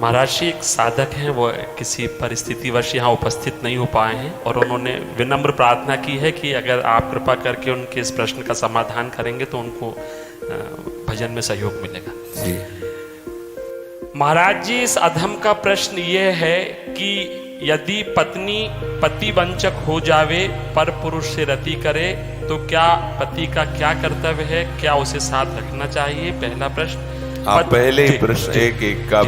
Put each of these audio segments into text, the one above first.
महाराज जी, एक साधक हैं, वो किसी परिस्थितिवश यहाँ उपस्थित नहीं हो पाए हैं और उन्होंने विनम्र प्रार्थना की है कि अगर आप कृपा करके उनके इस प्रश्न का समाधान करेंगे तो उनको भजन में सहयोग मिलेगा जी। महाराज जी, इस अधम का प्रश्न ये है कि यदि पत्नी पति वंचक हो जावे पर पुरुष से रति करे तो क्या पति का क्या कर्तव्य है, क्या उसे साथ रखना चाहिए? पहला प्रश्न। आप पहले ही प्रश्न एक एक का,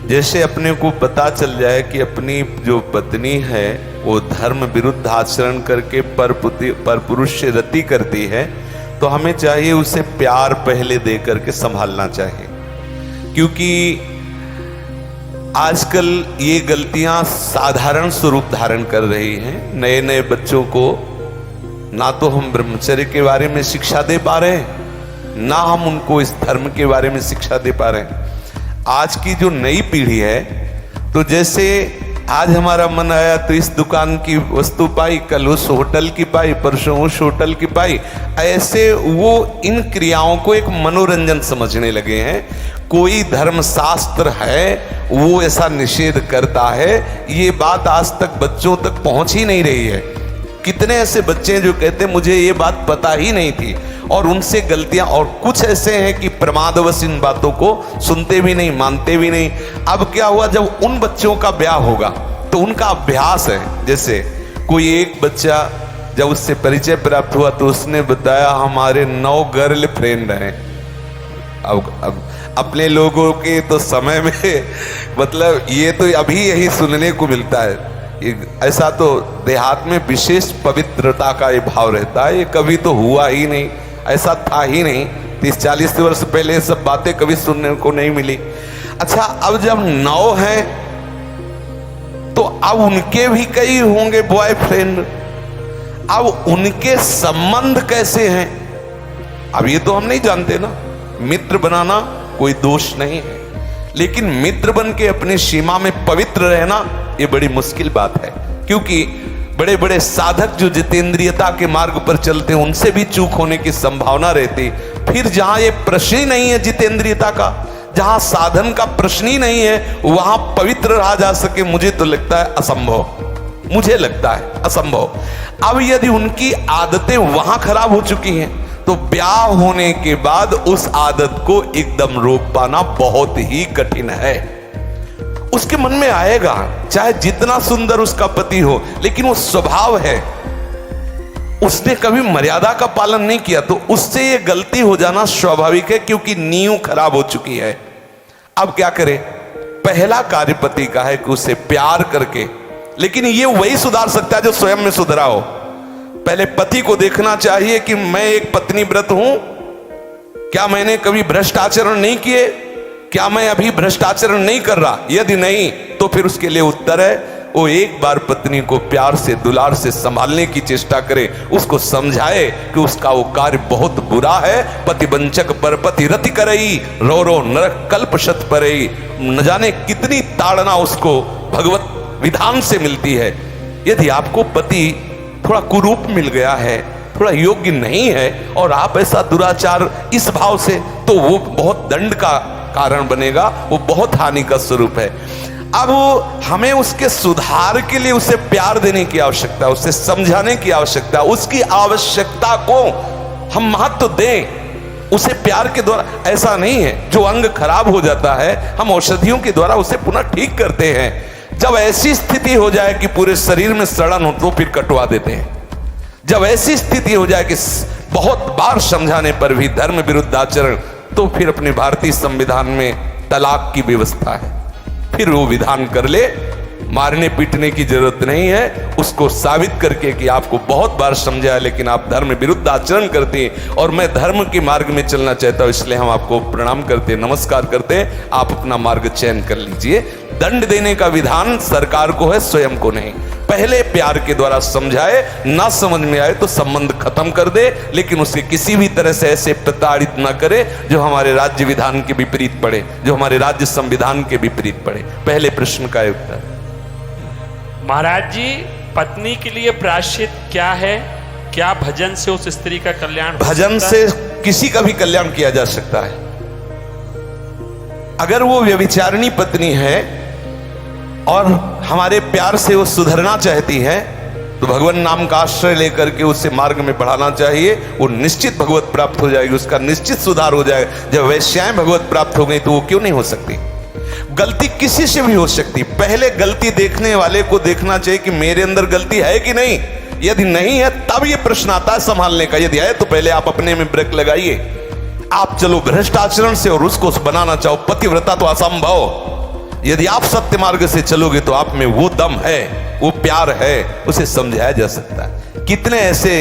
जैसे अपने को पता चल जाए कि अपनी जो पत्नी है वो धर्म विरुद्ध आचरण करके पर पुरुष से रति करती है तो हमें चाहिए उसे प्यार पहले दे करके संभालना चाहिए। क्योंकि आजकल ये गलतियां साधारण स्वरूप धारण कर रही हैं। नए नए बच्चों को ना तो हम ब्रह्मचर्य के बारे में शिक्षा दे पा रहे हैं, ना हम उनको इस धर्म के बारे में शिक्षा दे पा रहे हैं। आज की जो नई पीढ़ी है, तो जैसे आज हमारा मन आया तो इस दुकान की वस्तु पाई, कल उस होटल की पाई, परसों उस होटल की पाई, ऐसे वो इन क्रियाओं को एक मनोरंजन समझने लगे हैं। कोई धर्मशास्त्र है वो ऐसा निषेध करता है, ये बात आज तक बच्चों तक पहुंच ही नहीं रही है। कितने ऐसे बच्चे हैं जो कहते हैं मुझे ये बात पता ही नहीं थी, और उनसे गलतियां, और कुछ ऐसे हैं कि प्रमादवश इन बातों को सुनते भी नहीं, मानते भी नहीं। अब क्या हुआ, जब उन बच्चों का ब्याह होगा तो उनका अभ्यास है। जैसे कोई एक बच्चा जब उससे परिचय प्राप्त हुआ तो उसने बताया हमारे 9 गर्ल फ्रेंड हैं। अब अपने लोगों के तो समय में मतलब ये तो अभी यही सुनने को मिलता है। ऐसा तो देहात में विशेष पवित्रता का ये भाव रहता है, ये कभी तो हुआ ही नहीं, ऐसा था ही नहीं। 30-40 वर्ष पहले ये सब बातें कभी सुनने को नहीं मिली। अच्छा, अब जब 9 हैं तो अब उनके भी कई होंगे बॉयफ्रेंड। अब उनके संबंध कैसे हैं, अब ये तो हम नहीं जानते ना। मित्र बनाना कोई दोष नहीं है, लेकिन मित्र बन के अपनी सीमा में पवित्र रहना ये बड़ी मुश्किल बात है। क्योंकि बड़े बड़े साधक जो जितेंद्रियता के मार्ग पर चलते हैं उनसे भी चूक होने की संभावना रहती। फिर जहां ये प्रश्न ही नहीं है जितेंद्रियता का, जहां साधन का प्रश्न ही नहीं है, वहां पवित्र रहा जा सके, मुझे तो लगता है असंभव। मुझे लगता है असंभव। अब यदि उनकी आदतें वहां खराब हो चुकी हैं तो ब्याह होने के बाद उस आदत को एकदम रोक पाना बहुत ही कठिन है। उसके मन में आएगा, चाहे जितना सुंदर उसका पति हो, लेकिन वो स्वभाव है, उसने कभी मर्यादा का पालन नहीं किया, तो उससे ये गलती हो जाना स्वाभाविक है, क्योंकि नींव खराब हो चुकी है। अब क्या करे? पहला कार्य पति का है कि उसे प्यार करके, लेकिन ये वही सुधार सकता है जो स्वयं में सुधरा हो। पहले पति को देखना चाहिए कि मैं एक पत्नी व्रत हूं, क्या मैंने कभी भ्रष्ट आचरण नहीं किए, क्या मैं अभी भ्रष्ट आचरण नहीं कर रहा? यदि नहीं तो फिर उसके लिए उत्तर है वो एक बार पत्नी को प्यार से दुलार से संभालने की चेष्टा करे, उसको समझाए कि उसका वो कार्य बहुत बुरा है। पति वंचक पर पति रति करई, रो रो नरक कल्प शत परई। न जाने कितनी ताड़ना उसको भगवत विधान से मिलती है। यदि आपको पति थोड़ा कुरूप मिल गया है, थोड़ा योग्य नहीं है, और आप ऐसा दुराचार इस भाव से, तो वो बहुत दंड का कारण बनेगा, वो बहुत हानि का स्वरूप है। अब हमें उसके सुधार के लिए उसे प्यार देने की आवश्यकता, उसे समझाने की आवश्यकता, उसकी आवश्यकता को हम महत्व दें। उसे प्यार के द्वारा, ऐसा नहीं है जो अंग खराब हो जाता है हम औषधियों के द्वारा उसे पुनः ठीक करते हैं। जब ऐसी स्थिति हो जाए कि पूरे शरीर में सड़न हो तो फिर कटवा देते हैं। जब ऐसी स्थिति हो जाए कि बहुत बार समझाने पर भी धर्म विरुद्ध आचरण, तो फिर अपने भारतीय संविधान में तलाक की व्यवस्था है, फिर वो विधान कर ले। मारने पीटने की जरूरत नहीं है, उसको साबित करके कि आपको बहुत बार समझाया लेकिन आप धर्म विरुद्ध आचरण करते हैं और मैं धर्म के मार्ग में चलना चाहता हूं, इसलिए हम आपको प्रणाम करते हैं, नमस्कार करते हैं, आप अपना मार्ग चयन कर लीजिए। दंड देने का विधान सरकार को है, स्वयं को नहीं। पहले प्यार के द्वारा समझाए, ना समझ में आए तो संबंध खत्म कर दे, लेकिन उसे किसी भी तरह से ऐसे प्रताड़ित ना करे जो हमारे राज्य विधान के विपरीत पड़े, जो हमारे राज्य संविधान के विपरीत पड़े। पहले प्रश्न का उत्तर। महाराज जी, पत्नी के लिए प्रायश्चित क्या है? क्या भजन से उस स्त्री का कल्याण? भजन से किसी का भी कल्याण किया जा सकता है। अगर वो व्यभिचारिणी पत्नी है और हमारे प्यार से वो सुधरना चाहती है तो भगवान नाम का आश्रय लेकर के उससे मार्ग में बढ़ाना चाहिए। वो निश्चित भगवत प्राप्त हो जाएगी, उसका निश्चित सुधार हो जाएगा। जब वैश्याएं भगवत प्राप्त हो गई तो वो क्यों नहीं हो सकती? गलती किसी से भी हो सकती, पहले गलती देखने वाले को देखना चाहिए कि मेरे अंदर गलती है कि नहीं। यदि नहीं है तब ये प्रश्न आता है संभालने का, यदि है तो पहले आप अपने में ब्रेक लगाइए। आप चलो भ्रष्ट आचरण से और उसको बनाना चाहो पतिव्रता तो असंभव। यदि आप सत्य मार्ग से चलोगे तो आप में वो दम है, वो प्यार है, उसे समझाया जा सकता है। कितने ऐसे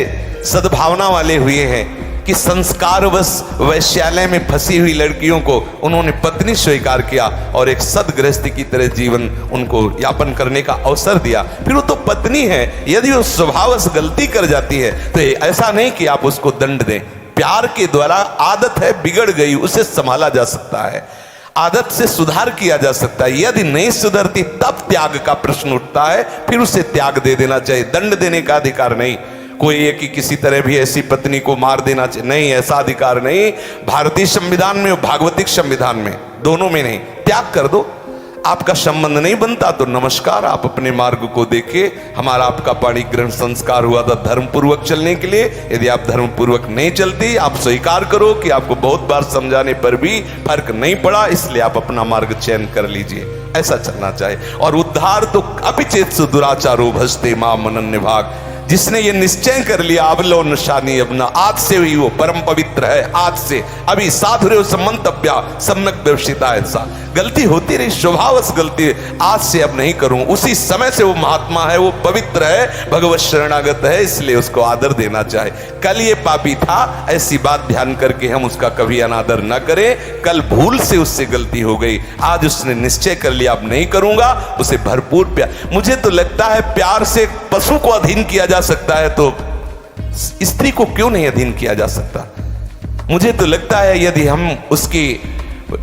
सद्भावना वाले हुए हैं कि संस्कारवश वैश्यालय में फंसी हुई लड़कियों को उन्होंने पत्नी स्वीकार किया और एक सदगृहस्थी की तरह जीवन उनको यापन करने का अवसर दिया। फिर वो तो पत्नी है, यदि वो स्वभावश गलती कर जाती है तो ऐसा नहीं कि आप उसको दंड दें। प्यार के द्वारा आदत है बिगड़ गई, उसे संभाला जा सकता है, आदत से सुधार किया जा सकता है। यदि नहीं सुधरती तब त्याग का प्रश्न उठता है, फिर उसे त्याग दे देना चाहिए। दंड देने का अधिकार नहीं। कोई है कि किसी तरह भी ऐसी पत्नी को मार देना चाहिए, नहीं, ऐसा अधिकार नहीं। भारतीय संविधान में और भागवतिक संविधान में, दोनों में नहीं। त्याग कर दो। आपका संबंध नहीं बनता तो नमस्कार, आप अपने मार्ग को देखिए। हमारा आपका पाणी ग्रहण संस्कार हुआ था धर्म पूर्वक चलने के लिए। यदि आप धर्म पूर्वक नहीं चलती, आप स्वीकार करो कि आपको बहुत बार समझाने पर भी फर्क नहीं पड़ा, इसलिए आप अपना मार्ग चयन कर लीजिए। ऐसा चलना चाहिए। और उद्धार तो अपिचेत दुराचारो भजते मां मनन्य भाग। जिसने ये निश्चय कर लिया अब लो निशानी अपना, आज से ही वो परम पवित्र है। आज से अभी साधुर्य संबंधव्या सम्यक दर्शिता। ऐसा गलती होती रही, स्वभावश गलती, आज से अब नहीं करूं। उसी समय से वो महात्मा है, वो पवित्र है, भगवत शरणागत है, इसलिए उसको आदर देना चाहे। कल ये पापी था, ऐसी बात ध्यान करके हम उसका कभी अनादर न करें। कल भूल से उससे गलती हो गई, आज उसने निश्चय कर लिया अब नहीं करूंगा, उसे भरपूर प्यार। मुझे तो लगता है प्यार से पशु को अधीन किया जा सकता है तो स्त्री को क्यों नहीं अधीन किया जा सकता? मुझे तो लगता है यदि हम उसकी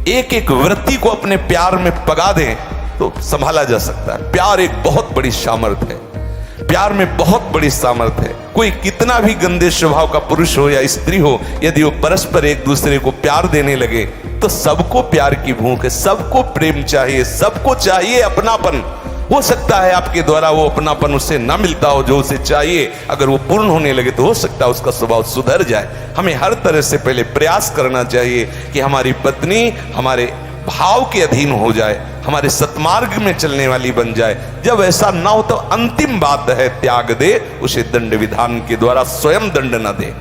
एक एक वृत्ति को अपने प्यार में पगा दें तो संभाला जा सकता है। प्यार एक बहुत बड़ी सामर्थ्य है, प्यार में बहुत बड़ी सामर्थ्य है। कोई कितना भी गंदे स्वभाव का पुरुष हो या स्त्री हो, यदि वो परस्पर एक दूसरे को प्यार देने लगे तो सबको प्यार की भूख है, सबको प्रेम चाहिए, सबको चाहिए अपनापन। हो सकता है आपके द्वारा वो अपनापन उसे ना मिलता हो जो उसे चाहिए, अगर वो पूर्ण होने लगे तो हो सकता है उसका स्वभाव सुधर जाए। हमें हर तरह से पहले प्रयास करना चाहिए कि हमारी पत्नी हमारे भाव के अधीन हो जाए, हमारे सत्मार्ग में चलने वाली बन जाए। जब ऐसा ना हो तो अंतिम बात है त्याग दे, उसे दंड विधान के द्वारा स्वयं दंड न दे।